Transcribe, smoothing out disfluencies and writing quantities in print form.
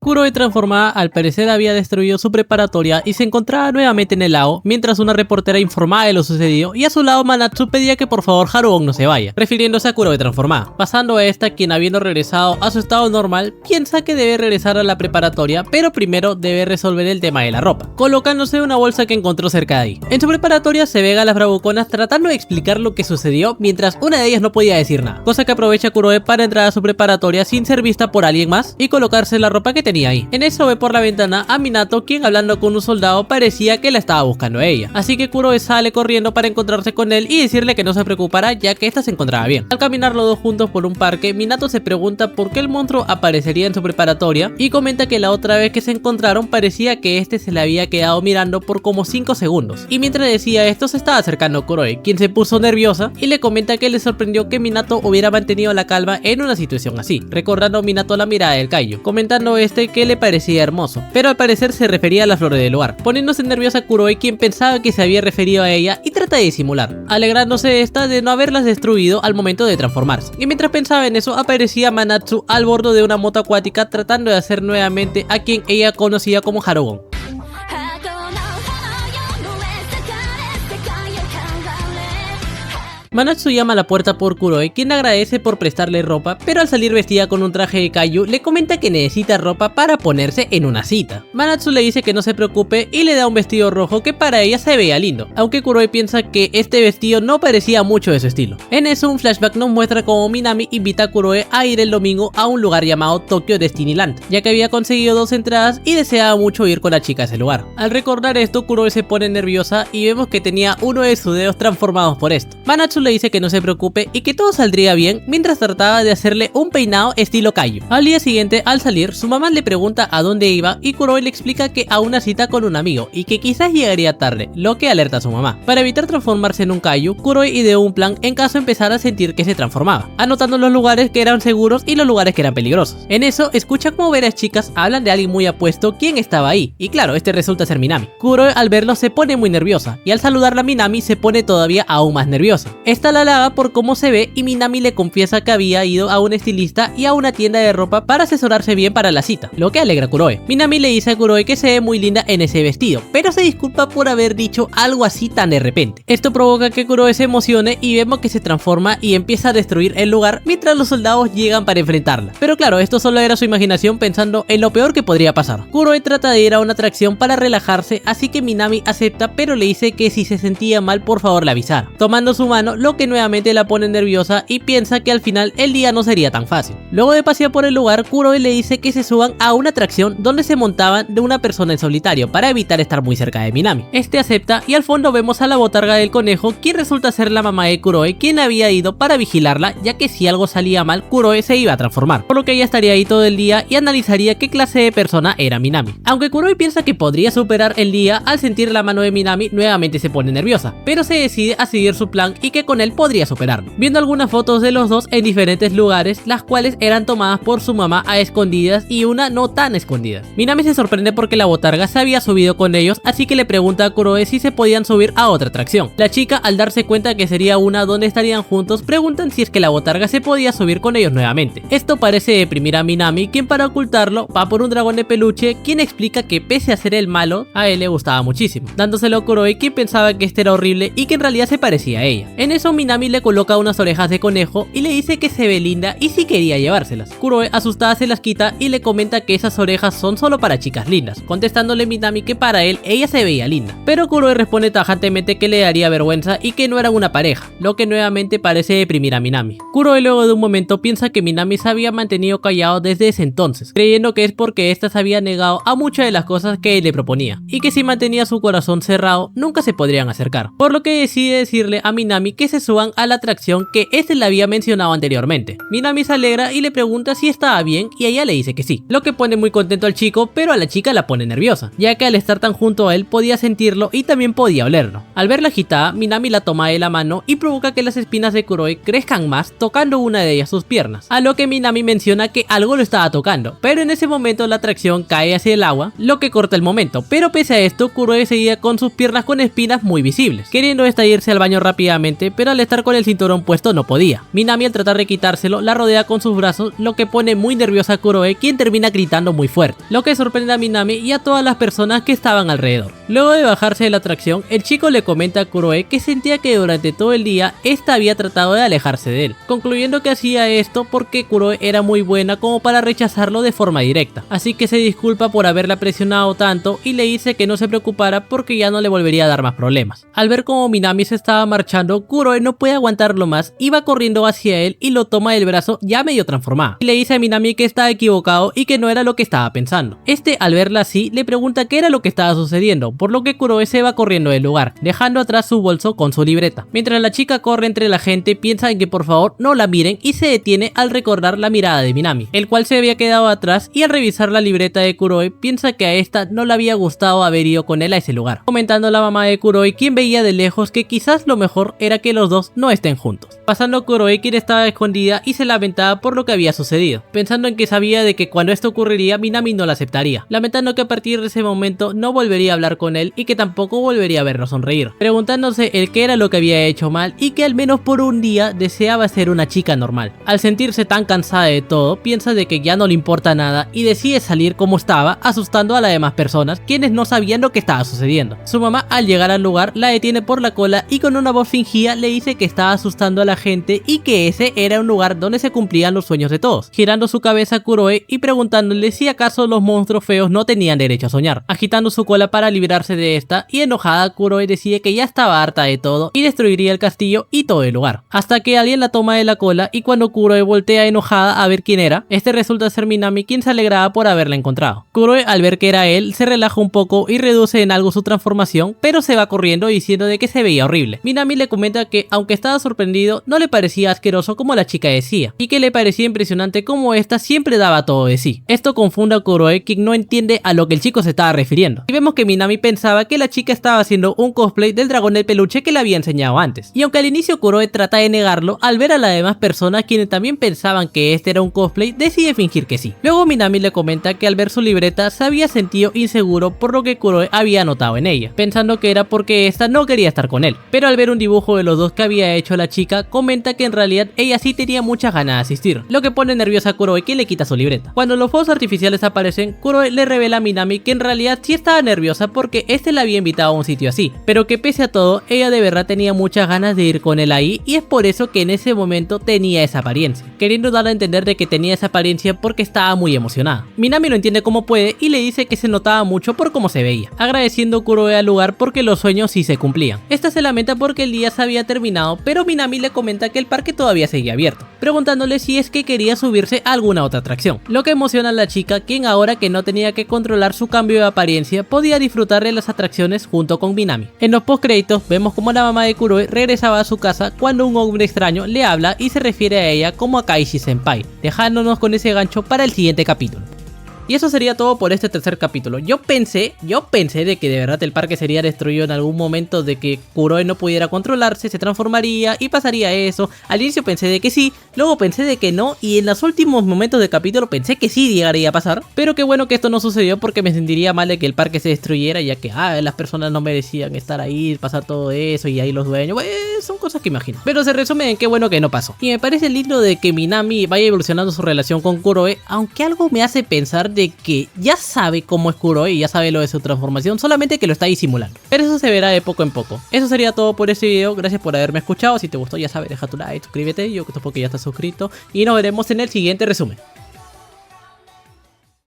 Kuroe transformada al parecer había destruido su preparatoria y se encontraba nuevamente en el lago, mientras una reportera informaba de lo sucedido y a su lado Manatsu pedía que por favor Harugon no se vaya, refiriéndose a Kuroe transformada. Pasando a esta, quien habiendo regresado a su estado normal, piensa que debe regresar a la preparatoria, pero primero debe resolver el tema de la ropa, colocándose una bolsa que encontró cerca de ahí. En su preparatoria se ve a las bravuconas tratando de explicar lo que sucedió, mientras una de ellas no podía decir nada, cosa que aprovecha Kuroe para entrar a su preparatoria sin ser vista por alguien más y colocarse la ropa que tenía ahí. En eso ve por la ventana a Minato, quien hablando con un soldado parecía que la estaba buscando a ella, así que Kuroe sale corriendo para encontrarse con él y decirle que no se preocupara ya que esta se encontraba bien. Al caminar los dos juntos por un parque, Minato se pregunta por qué el monstruo aparecería en su preparatoria y comenta que la otra vez que se encontraron parecía que este se le había quedado mirando por como 5 segundos, y mientras decía esto se estaba acercando a Kuroe, quien se puso nerviosa y le comenta que le sorprendió que Minato hubiera mantenido la calma en una situación así, recordando a Minato la mirada del Kaiju, comentando que le parecía hermoso, pero al parecer se refería a las flores del lugar, poniéndose nerviosa Kuroe, quien pensaba que se había referido a ella y trata de disimular, alegrándose esta de no haberlas destruido al momento de transformarse. Y mientras pensaba en eso aparecía Manatsu al borde de una moto acuática tratando de hacer nuevamente a quien ella conocía como Harugon. Manatsu llama a la puerta por Kuroe, quien agradece por prestarle ropa, pero al salir vestida con un traje de Kaiju le comenta que necesita ropa para ponerse en una cita. Manatsu le dice que no se preocupe y le da un vestido rojo que para ella se veía lindo, aunque Kuroe piensa que este vestido no parecía mucho de su estilo. En eso un flashback nos muestra cómo Minami invita a Kuroe a ir el domingo a un lugar llamado Tokyo Destinyland, ya que había conseguido 2 entradas y deseaba mucho ir con la chica a ese lugar. Al recordar esto, Kuroe se pone nerviosa y vemos que tenía uno de sus dedos transformados por esto. Manatsu le dice que no se preocupe y que todo saldría bien mientras trataba de hacerle un peinado estilo Kaiju. Al día siguiente, al salir, su mamá le pregunta a dónde iba y Kuroe le explica que a una cita con un amigo y que quizás llegaría tarde, lo que alerta a su mamá. Para evitar transformarse en un Kaiju, Kuroe ideó un plan en caso empezara a sentir que se transformaba, anotando los lugares que eran seguros y los lugares que eran peligrosos. En eso, escucha como varias chicas hablan de alguien muy apuesto quien estaba ahí, y claro, este resulta ser Minami. Kuroe al verlo se pone muy nerviosa, y al saludarla a Minami se pone todavía aún más nerviosa. Esta la halaga por cómo se ve y Minami le confiesa que había ido a un estilista y a una tienda de ropa para asesorarse bien para la cita, lo que alegra a Kuroe. Minami le dice a Kuroe que se ve muy linda en ese vestido, pero se disculpa por haber dicho algo así tan de repente. Esto provoca que Kuroe se emocione y vemos que se transforma y empieza a destruir el lugar mientras los soldados llegan para enfrentarla. Pero claro, esto solo era su imaginación pensando en lo peor que podría pasar. Kuroe trata de ir a una atracción para relajarse, así que Minami acepta, pero le dice que si se sentía mal por favor le avisara, tomando su mano, lo que nuevamente la pone nerviosa y piensa que al final el día no sería tan fácil. Luego de pasear por el lugar, Kuroe le dice que se suban a una atracción donde se montaban de una persona en solitario para evitar estar muy cerca de Minami. Este acepta y al fondo vemos a la botarga del conejo, quien resulta ser la mamá de Kuroe, quien había ido para vigilarla, ya que si algo salía mal Kuroe se iba a transformar, por lo que ella estaría ahí todo el día y analizaría qué clase de persona era Minami. Aunque Kuroe piensa que podría superar el día, al sentir la mano de Minami nuevamente se pone nerviosa, pero se decide a seguir su plan y que con él podría superarlo, viendo algunas fotos de los dos en diferentes lugares, las cuales eran tomadas por su mamá a escondidas y una no tan escondida. Minami se sorprende porque la botarga se había subido con ellos, así que le pregunta a Kuroe si se podían subir a otra atracción. La chica, al darse cuenta que sería una donde estarían juntos, preguntan si es que la botarga se podía subir con ellos nuevamente. Esto parece deprimir a Minami, quien para ocultarlo va por un dragón de peluche, quien explica que pese a ser el malo, a él le gustaba muchísimo, dándoselo a Kuroe, quien pensaba que este era horrible y que en realidad se parecía a ella. En eso Minami le coloca unas orejas de conejo y le dice que se ve linda y si quería llevárselas. Kuroe asustada se las quita y le comenta que esas orejas son solo para chicas lindas, contestándole Minami que para él ella se veía linda, pero Kuroe responde tajantemente que le daría vergüenza y que no eran una pareja, lo que nuevamente parece deprimir a Minami. Kuroe luego de un momento piensa que Minami se había mantenido callado desde ese entonces, creyendo que es porque ésta se había negado a muchas de las cosas que él le proponía, y que si mantenía su corazón cerrado nunca se podrían acercar, por lo que decide decirle a Minami que se suban a la atracción que este le había mencionado anteriormente. Minami se alegra y le pregunta si estaba bien y ella le dice que sí, lo que pone muy contento al chico, pero a la chica la pone nerviosa, ya que al estar tan junto a él podía sentirlo y también podía olerlo. Al verla agitada, Minami la toma de la mano y provoca que las espinas de Kuroe crezcan más, tocando una de ellas sus piernas, a lo que Minami menciona que algo lo estaba tocando, pero en ese momento la atracción cae hacia el agua, lo que corta el momento, pero pese a esto Kuroe seguía con sus piernas con espinas muy visibles, queriendo esta irse al baño rápidamente, pero al estar con el cinturón puesto no podía. Minami, al tratar de quitárselo, la rodea con sus brazos, lo que pone muy nerviosa a Kuroe, quien termina gritando muy fuerte, lo que sorprende a Minami y a todas las personas que estaban alrededor. Luego de bajarse de la atracción, el chico le comenta a Kuroe que sentía que durante todo el día esta había tratado de alejarse de él, concluyendo que hacía esto porque Kuroe era muy buena como para rechazarlo de forma directa, así que se disculpa por haberla presionado tanto y le dice que no se preocupara porque ya no le volvería a dar más problemas. Al ver cómo Minami se estaba marchando, Kuroe no puede aguantarlo más y va corriendo hacia él y lo toma del brazo ya medio transformado, y le dice a Minami que estaba equivocado y que no era lo que estaba pensando. Este, al verla así, le pregunta qué era lo que estaba sucediendo, por lo que Kuroe se va corriendo del lugar, dejando atrás su bolso con su libreta. Mientras la chica corre entre la gente, piensa en que por favor no la miren y se detiene al recordar la mirada de Minami, el cual se había quedado atrás, y al revisar la libreta de Kuroe piensa que a esta no le había gustado haber ido con él a ese lugar, comentando la mamá de Kuroe, quien veía de lejos que quizás lo mejor era que los dos no estén juntos. Pasando Kuroe, quien estaba escondida y se lamentaba por lo que había sucedido, pensando en que sabía de que cuando esto ocurriría Minami no la aceptaría, lamentando que a partir de ese momento no volvería a hablar con él y que tampoco volvería a verlo sonreír, preguntándose el qué era lo que había hecho mal y que al menos por un día deseaba ser una chica normal. Al sentirse tan cansada de todo, piensa de que ya no le importa nada y decide salir como estaba, asustando a las demás personas, quienes no sabían lo que estaba sucediendo. Su mamá, al llegar al lugar, la detiene por la cola y con una voz fingida le dice que estaba asustando a la gente y que ese era un lugar donde se cumplían los sueños de todos, girando su cabeza a Kuroe y preguntándole si acaso los monstruos feos no tenían derecho a soñar, agitando su cola para librarse de esta, y enojada Kuroe decide que ya estaba harta de todo y destruiría el castillo y todo el lugar, hasta que alguien la toma de la cola, y cuando Kuroe voltea enojada a ver quién era, este resulta ser Minami, quien se alegraba por haberla encontrado. Kuroe, al ver que era él, se relaja un poco y reduce en algo su transformación, pero se va corriendo diciendo de que se veía horrible. Minami le comenta que aunque estaba sorprendido, no le parecía asqueroso como la chica decía, y que le parecía impresionante como esta siempre daba todo de sí. Esto confunde a Kuroe, quien no entiende a lo que el chico se estaba refiriendo, y vemos que Minami pensaba que la chica estaba haciendo un cosplay del dragón del peluche que le había enseñado antes, y aunque al inicio Kuroe trata de negarlo, al ver a las demás personas quienes también pensaban que este era un cosplay, decide fingir que sí. Luego Minami le comenta que al ver su libreta se había sentido inseguro por lo que Kuroe había notado en ella, pensando que era porque esta no quería estar con él, pero al ver un dibujo de los dos que había hecho la chica, comenta que en realidad ella sí tenía muchas ganas de asistir, lo que pone nerviosa a Kuroe, que le quita su libreta. Cuando los fuegos artificiales aparecen, Kuroe le revela a Minami que en realidad sí estaba nerviosa porque este la había invitado a un sitio así, pero que pese a todo, ella de verdad tenía muchas ganas de ir con él ahí, y es por eso que en ese momento tenía esa apariencia, queriendo dar a entender de que tenía esa apariencia porque estaba muy emocionada. Minami lo entiende como puede y le dice que se notaba mucho por cómo se veía, agradeciendo Kuroe al lugar porque los sueños sí se cumplían. Esta se lamenta porque el día se había terminado, pero Minami le comenta que el parque todavía seguía abierto, preguntándole si es que quería subirse a alguna otra atracción, lo que emociona a la chica, quien ahora que no tenía que controlar su cambio de apariencia podía disfrutar de las atracciones junto con Minami. En los postcréditos vemos como la mamá de Kuroe regresaba a su casa cuando un hombre extraño le habla y se refiere a ella como Akaishi Senpai, dejándonos con ese gancho para el siguiente capítulo. Y eso sería todo por este tercer capítulo. Yo pensé de que de verdad el parque sería destruido en algún momento, de que Kuroe no pudiera controlarse, se transformaría y pasaría eso. Al inicio pensé de que sí, luego pensé de que no, y en los últimos momentos del capítulo pensé que sí llegaría a pasar. Pero qué bueno que esto no sucedió, porque me sentiría mal de que el parque se destruyera, ya que las personas no merecían estar ahí, pasar todo eso, y ahí los dueños, son cosas que imagino. Pero se resume en qué bueno que no pasó. Y me parece lindo de que Minami vaya evolucionando su relación con Kuroe, aunque algo me hace pensar de que ya sabe cómo es Kuroe y ya sabe lo de su transformación, solamente que lo está disimulando. Pero eso se verá de poco en poco. Eso sería todo por este video. Gracias por haberme escuchado. Si te gustó, ya sabes, deja tu like, suscríbete. Yo que porque ya estás suscrito. Y nos veremos en el siguiente resumen.